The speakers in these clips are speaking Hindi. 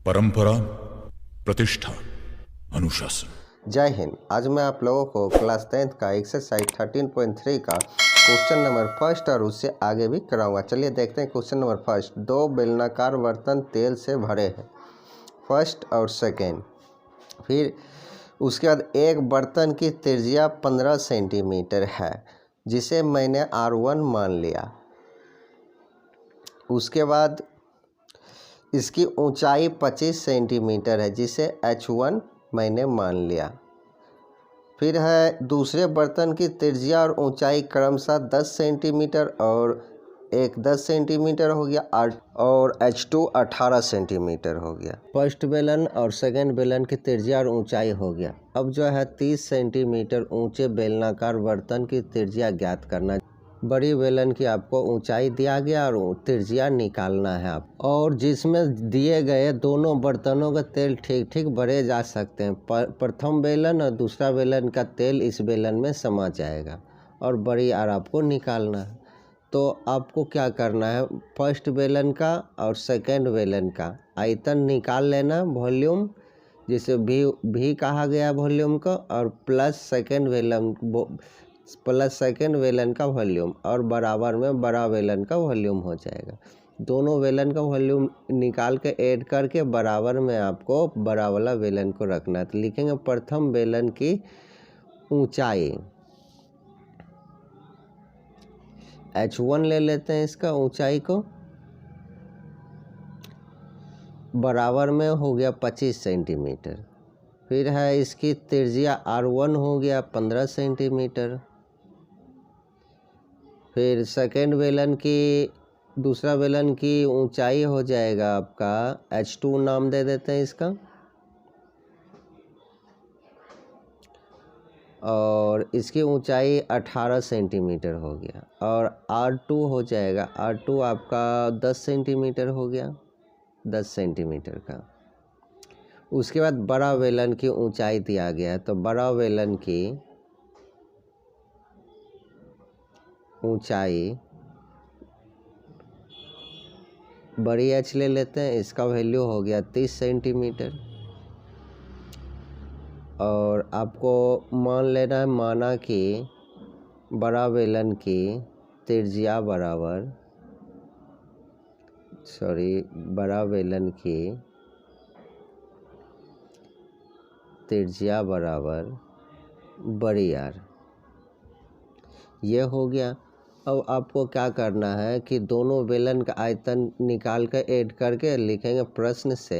परंपरा, प्रतिष्ठा, अनुशासन। जय हिंद। आज मैं आप लोगों को क्लास 10th का एक्सरसाइज 13.3 का क्वेश्चन नंबर फर्स्ट और उससे आगे भी कराऊंगा। चलिए देखते हैं क्वेश्चन नंबर फर्स्ट। दो बेलनाकार बर्तन तेल से भरे हैं, फर्स्ट और सेकेंड। फिर उसके बाद एक बर्तन की त्रिज्या 15 सेंटीमीटर है जिसे मैंने R1 मान लिया। उसके बाद इसकी ऊंचाई 25 सेंटीमीटर है जिसे H1 मैंने मान लिया। फिर है दूसरे बर्तन की त्रिज्या और ऊंचाई क्रमशः 10 सेंटीमीटर और एक 10 सेंटीमीटर हो गया और H2 18 सेंटीमीटर हो गया। फर्स्ट बेलन और सेकंड बेलन की त्रिज्या और ऊंचाई हो गया। अब जो है 30 सेंटीमीटर ऊंचे बेलनाकार बर्तन की त्रिज्या ज्ञात करना। बड़ी बेलन की आपको ऊंचाई दिया गया और त्रिज्या निकालना है आप। और जिसमें दिए गए दोनों बर्तनों का तेल ठीक ठीक भरे जा सकते हैं। प्रथम बेलन और दूसरा बेलन का तेल इस बेलन में समा जाएगा और बड़ी आर आपको निकालना है। तो आपको क्या करना है, फर्स्ट बेलन का और सेकंड बेलन का आयतन निकाल लेना, वॉल्यूम जिसे भी कहा गया वॉल्यूम को, और प्लस सेकंड बेलन का वॉल्यूम और बराबर में बड़ा बेलन का वॉल्यूम हो जाएगा। दोनों बेलन का वॉल्यूम निकाल के ऐड करके बराबर में आपको बड़ा वाला बेलन को रखना है। तो लिखेंगे प्रथम बेलन की ऊंचाई H1 ले लेते हैं, इसका ऊंचाई को बराबर में हो गया 25 सेंटीमीटर। फिर है इसकी त्रिज्या R1 हो गया 15 सेंटीमीटर। फिर सेकेंड बेलन की दूसरा बेलन की ऊंचाई हो जाएगा आपका H2 नाम दे देते हैं इसका, और इसकी ऊंचाई 18 सेंटीमीटर हो गया। और R2 हो जाएगा, R2 आपका 10 सेंटीमीटर हो गया, 10 सेंटीमीटर का। उसके बाद बड़ा बेलन की ऊंचाई दिया गया है, तो बड़ा बेलन की ऊंचाई बड़ी H ले लेते हैं, इसका वैल्यू हो गया 30 सेंटीमीटर। और आपको मान लेना है, माना कि बड़ा बेलन की त्रिज्या बराबर बड़ा बेलन की त्रिज्या बराबर बड़ी आर, ये हो गया। अब आपको क्या करना है कि दोनों बेलन का आयतन निकाल कर ऐड करके लिखेंगे प्रश्न से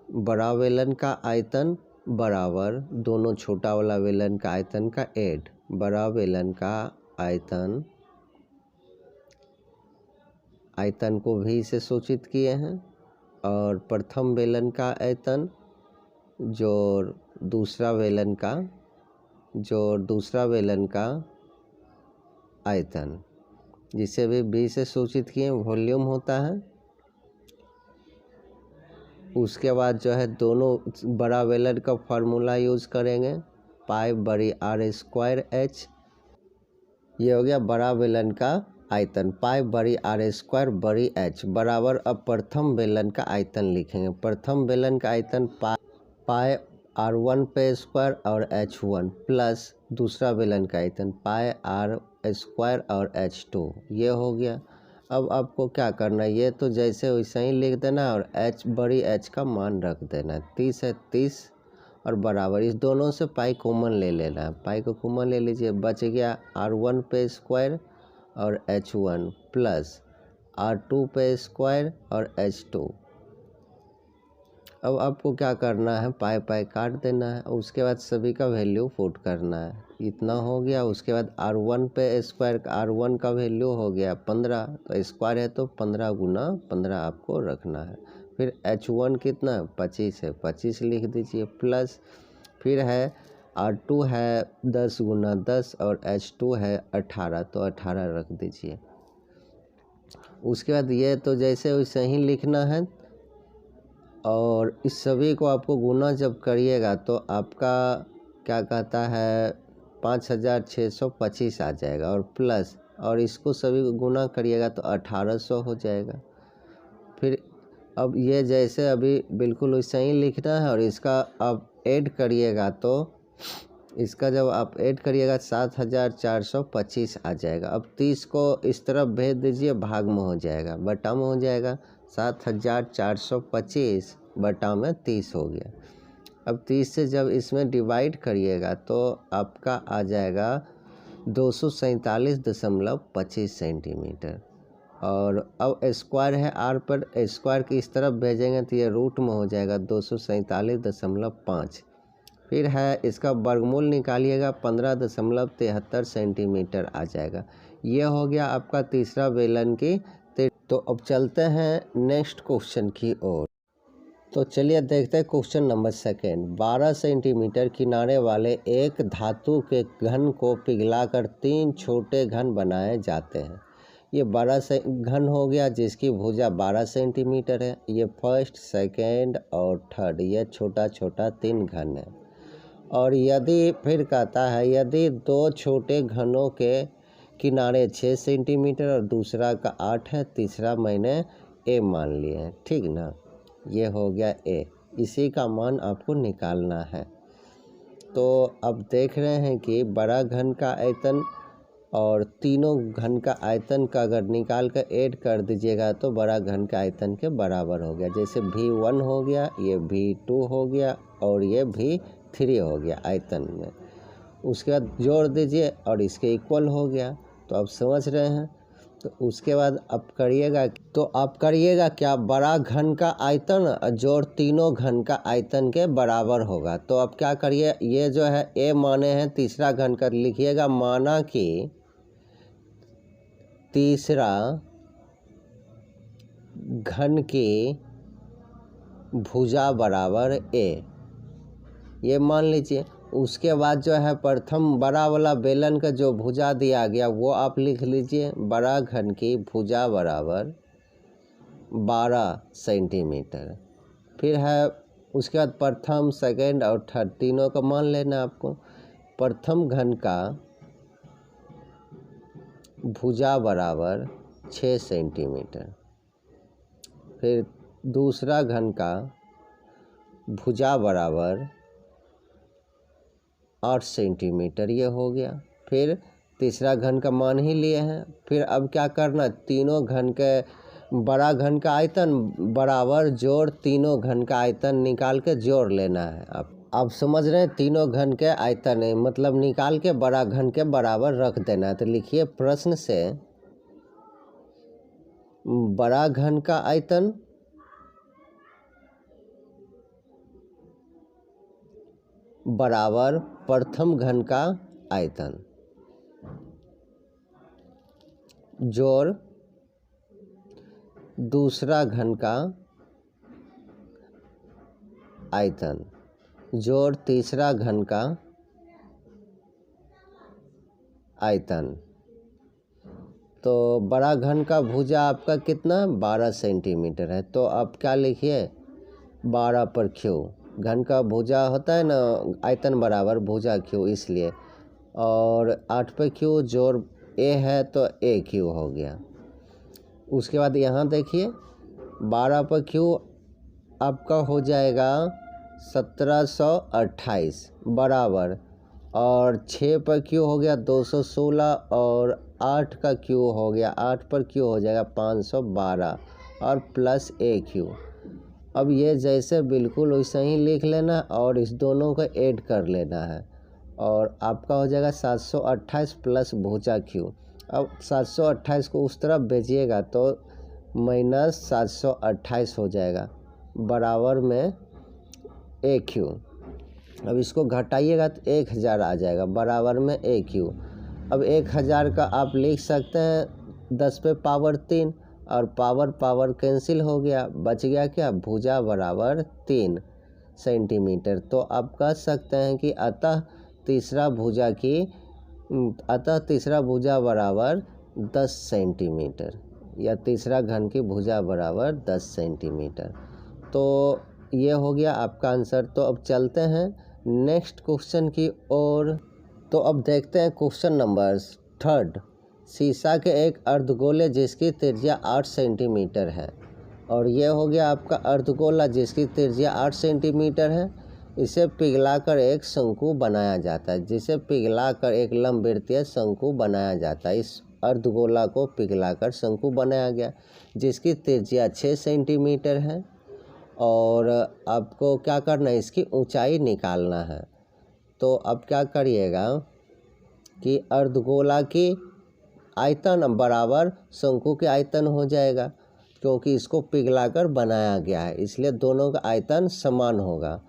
बड़ा बेलन का आयतन बराबर दोनों छोटा वाला बेलन का आयतन का ऐड। बड़ा बेलन का आयतन को भी से सूचित किए हैं, और प्रथम बेलन का आयतन जोड़ दूसरा बेलन का आयतन, जिसे भी से सूचित किए वॉल्यूम होता है। उसके बाद जो है दोनों बड़ा बेलन का फार्मूला यूज़ करेंगे, पाई बड़ी R² H। ये हो गया बड़ा बेलन का आयतन, पाई बड़ी R² बड़ी H बराबर। अब प्रथम बेलन का आयतन लिखेंगे। प्रथम बेलन का आयतन पाई R1 पे स्क्वायर और H1 प्लस दूसरा बेलन का आयतन पाई R² और H2, ये हो गया। अब आपको क्या करना है, ये तो जैसे वैसे ही लिख देना और बड़ी H का मान रख देना। 30 है 30 और बराबर, इस दोनों से पाई कॉमन ले लेना है। पाई को कॉमन ले लीजिए, बच गया R1 पे स्क्वायर और H1 प्लस R2 पे स्क्वायर और H2। अब आपको क्या करना है, पाई काट देना है। उसके बाद सभी का वैल्यू पुट करना है, इतना हो गया। उसके बाद R1 पे स्क्वायर, R1 का वैल्यू हो गया 15, तो स्क्वायर है तो 15 गुना 15 आपको रखना है। फिर H1 कितना 25 है, 25 लिख दीजिए प्लस। फिर है R2 है 10 गुना 10 और H2 है 18, तो 18 रख दीजिए। उसके बाद ये तो जैसे वैसे ही लिखना है, और इस सभी को आपको गुना जब करिएगा तो आपका क्या कहता है 5625 आ जाएगा, और प्लस और इसको सभी गुना करिएगा तो 1800 हो जाएगा। फिर अब ये जैसे अभी बिल्कुल वैसे ही लिखना है और इसका आप ऐड करिएगा तो इसका जब आप ऐड करिएगा 7425 आ जाएगा। अब 30 को इस तरफ भेज दीजिए, भाग में हो जाएगा, बटा में हो जाएगा। 7425 बटा में 30 हो गया। अब 30 से जब इसमें डिवाइड करिएगा तो आपका आ जाएगा 247.25 सेंटीमीटर। और अब स्क्वायर है आर पर, स्क्वायर की इस तरफ भेजेंगे तो ये रूट में हो जाएगा 247.5। फिर है इसका वर्गमूल निकालिएगा 15.73 सेंटीमीटर आ जाएगा। ये हो गया आपका तीसरा बेलन की। तो अब चलते हैं नेक्स्ट क्वेश्चन की ओर। तो चलिए देखते हैं क्वेश्चन नंबर सेकेंड। 12 सेंटीमीटर किनारे वाले एक धातु के घन को पिघलाकर 3 छोटे घन बनाए जाते हैं। ये 12 से घन हो गया जिसकी भुजा 12 सेंटीमीटर है। ये फर्स्ट, सेकेंड और थर्ड, ये छोटा छोटा 3 घन है। और यदि फिर कहता है यदि 2 छोटे घनों के किनारे 6 सेंटीमीटर और दूसरा का 8 है, तीसरा मैंने ए मान लिए हैं, ठीक ना। ये हो गया ए, इसी का मान आपको निकालना है। तो अब देख रहे हैं कि बड़ा घन का आयतन और तीनों घन का आयतन का अगर निकाल कर ऐड कर दीजिएगा तो बड़ा घन का आयतन के बराबर हो गया। जैसे V1 हो गया, ये V2 हो गया और ये V3 हो गया आयतन में। उसके बाद जोड़ दीजिए और इसके इक्वल हो गया। तो आप समझ रहे हैं। तो उसके बाद आप करिएगा, तो आप करिएगा क्या, बड़ा घन का आयतन जोड़ तीनों घन का आयतन के बराबर होगा। तो अब क्या करिए, ये जो है ए माने हैं तीसरा घन का, लिखिएगा माना कि तीसरा घन की भुजा बराबर ए, ये मान लीजिए। उसके बाद जो है प्रथम बड़ा वाला बेलन का जो भुजा दिया गया वो आप लिख लीजिए, बड़ा घन की भुजा बराबर 12 सेंटीमीटर। फिर है उसके बाद प्रथम, सेकेंड और थर्ड तीनों का मान लेना आपको। प्रथम घन का भुजा बराबर 6 सेंटीमीटर। फिर दूसरा घन का भुजा बराबर 8 सेंटीमीटर, ये हो गया। फिर तीसरा घन का मान ही लिए हैं। फिर अब क्या करना, तीनों घन के बड़ा घन का आयतन बराबर जोड़ तीनों घन का आयतन निकाल के जोड़ लेना है। आप समझ रहे हैं, तीनों घन के आयतन है मतलब निकाल के बड़ा घन के बराबर रख देना है। तो लिखिए प्रश्न से बड़ा घन का आयतन बराबर प्रथम घन का आयतन जोड़ दूसरा घन का आयतन जोड़ तीसरा घन का आयतन। तो बड़ा घन का भुजा आपका कितना 12 सेंटीमीटर है। तो आप क्या लिखिए 12 पर क्यू, घन का भुजा होता है ना आयतन बराबर भुजा क्यू, इसलिए। और 8 पे क्यू जोड़ ए है तो ए क्यू हो गया। उसके बाद यहाँ देखिए 12 पर क्यू आपका हो जाएगा 1728 बराबर, और 6 पर क्यू हो गया 216 और 8 का क्यू हो गया 8 पर क्यू हो जाएगा 512 और प्लस ए क्यू। अब ये जैसे बिल्कुल वैसे ही लिख लेना और इस दोनों को ऐड कर लेना है और आपका हो जाएगा 728 प्लस भुजा क्यू। अब 728 को उस तरफ भेजिएगा तो माइनस 728 हो जाएगा बराबर में ए क्यू। अब इसको घटाइएगा तो 1000 आ जाएगा बराबर में ए क्यू। अब 1000 का आप लिख सकते हैं 10 पे पावर 3 और पावर कैंसिल हो गया, बच गया क्या भुजा बराबर 3 सेंटीमीटर। तो आप कह सकते हैं कि अतः तीसरा भुजा बराबर 10 सेंटीमीटर या तीसरा घन की भुजा बराबर 10 सेंटीमीटर। तो ये हो गया आपका आंसर। तो अब चलते हैं नेक्स्ट क्वेश्चन की ओर। तो अब देखते हैं क्वेश्चन नंबर 3। शीशा के एक अर्धगोले जिसकी त्रिज्या 8 सेंटीमीटर है और ये हो गया आपका अर्धगोला जिसकी त्रिज्या 8 सेंटीमीटर है। इसे पिघलाकर एक शंकु बनाया जाता है, जिसे पिघलाकर एक लंबवृत्तीय शंकु बनाया जाता है। इस अर्धगोला को पिघलाकर शंकु बनाया गया जिसकी त्रिज्या 6 सेंटीमीटर है। और आपको क्या करना है, इसकी ऊंचाई निकालना है। तो अब क्या करिएगा कि अर्धगोला की आयतन बराबर शंकु के आयतन हो जाएगा, क्योंकि इसको पिघलाकर बनाया गया है, इसलिए दोनों का आयतन समान होगा।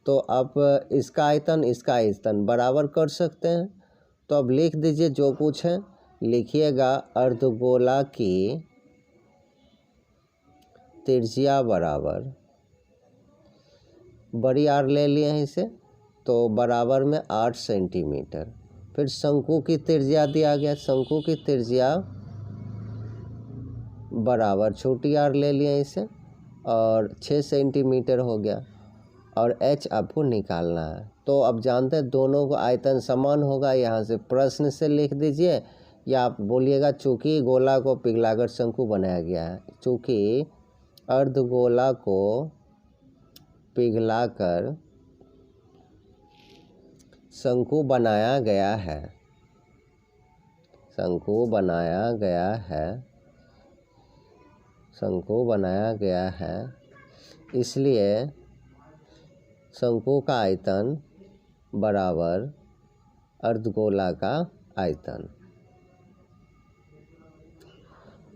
तो आप इसका आयतन बराबर कर सकते हैं। तो अब लिख दीजिए जो कुछ है, लिखिएगा अर्धगोला की त्रिज्या बराबर, बड़ी आर ले लिए हैं इसे, तो बराबर में 8 सेंटीमीटर। फिर शंकु की त्रिज्या दिया गया, शंकु की त्रिज्या बराबर छोटी आर ले लिए इसे और 6 सेंटीमीटर हो गया। और h आपको निकालना है। तो अब जानते हैं दोनों को आयतन समान होगा। यहाँ से प्रश्न से लिख दीजिए या आप बोलिएगा चूँकि गोला को पिघलाकर शंकु बनाया गया है, चूँकि अर्धगोला को पिघलाकर शंकु बनाया गया है, शंकु बनाया गया है, इसलिए शंकु का आयतन बराबर अर्धगोला का आयतन।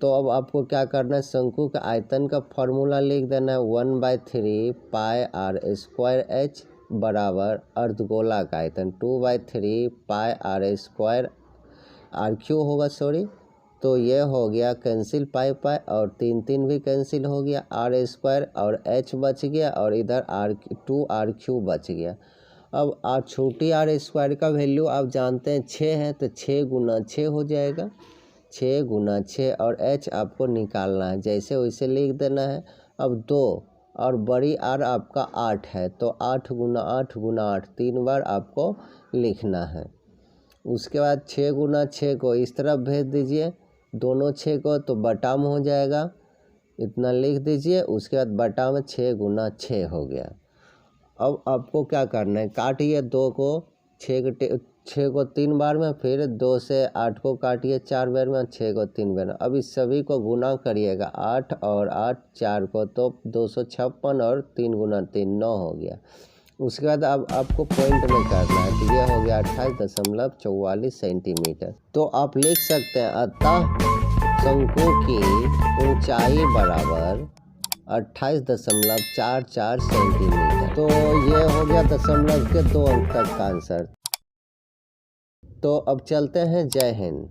तो अब आपको क्या करना है, शंकु का आयतन का फॉर्मूला लिख देना है 1/3 पाई आर स्क्वायर एच बराबर अर्धगोला का आयतन 2/3 पाई आर स्क्वायर आर क्यू होगा, सॉरी। तो ये हो गया कैंसिल पाई पाई और 3 भी कैंसिल हो गया, आर स्क्वायर और एच बच गया और इधर R क्यू बच गया। अब छोटी आर स्क्वायर का वैल्यू आप जानते हैं 6 है, तो 6 गुना 6 हो जाएगा, 6 गुना 6 और h आपको निकालना है, जैसे वैसे लिख देना है। अब 2 और बड़ी आर आपका 8 है, तो 8 गुना 8 गुना 8 3 बार आपको लिखना है। उसके बाद 6 गुना 6 को इस तरफ भेज दीजिए, दोनों 6 को, तो बटा में हो जाएगा, इतना लिख दीजिए। उसके बाद बटा में 6 गुना 6 हो गया। अब आपको क्या करना है, काटिए 2 को 6 को 3 बार में, फिर 2 से 8 को काटिए 4 बार में, 6 को 3 बार में। अब इस सभी को गुना करिएगा, 8 और 8 4 को, तो 256 और 3 गुना 3 9 हो गया। उसके बाद अब आपको पॉइंट में करना है, तो ये हो गया 28.44 सेंटीमीटर। तो आप लिख सकते हैं अतः शंकु की ऊंचाई बराबर 28.44 सेंटीमीटर। तो ये हो गया दशमलव के 2 अंक तक का आंसर। तो अब चलते हैं, जय हिंद।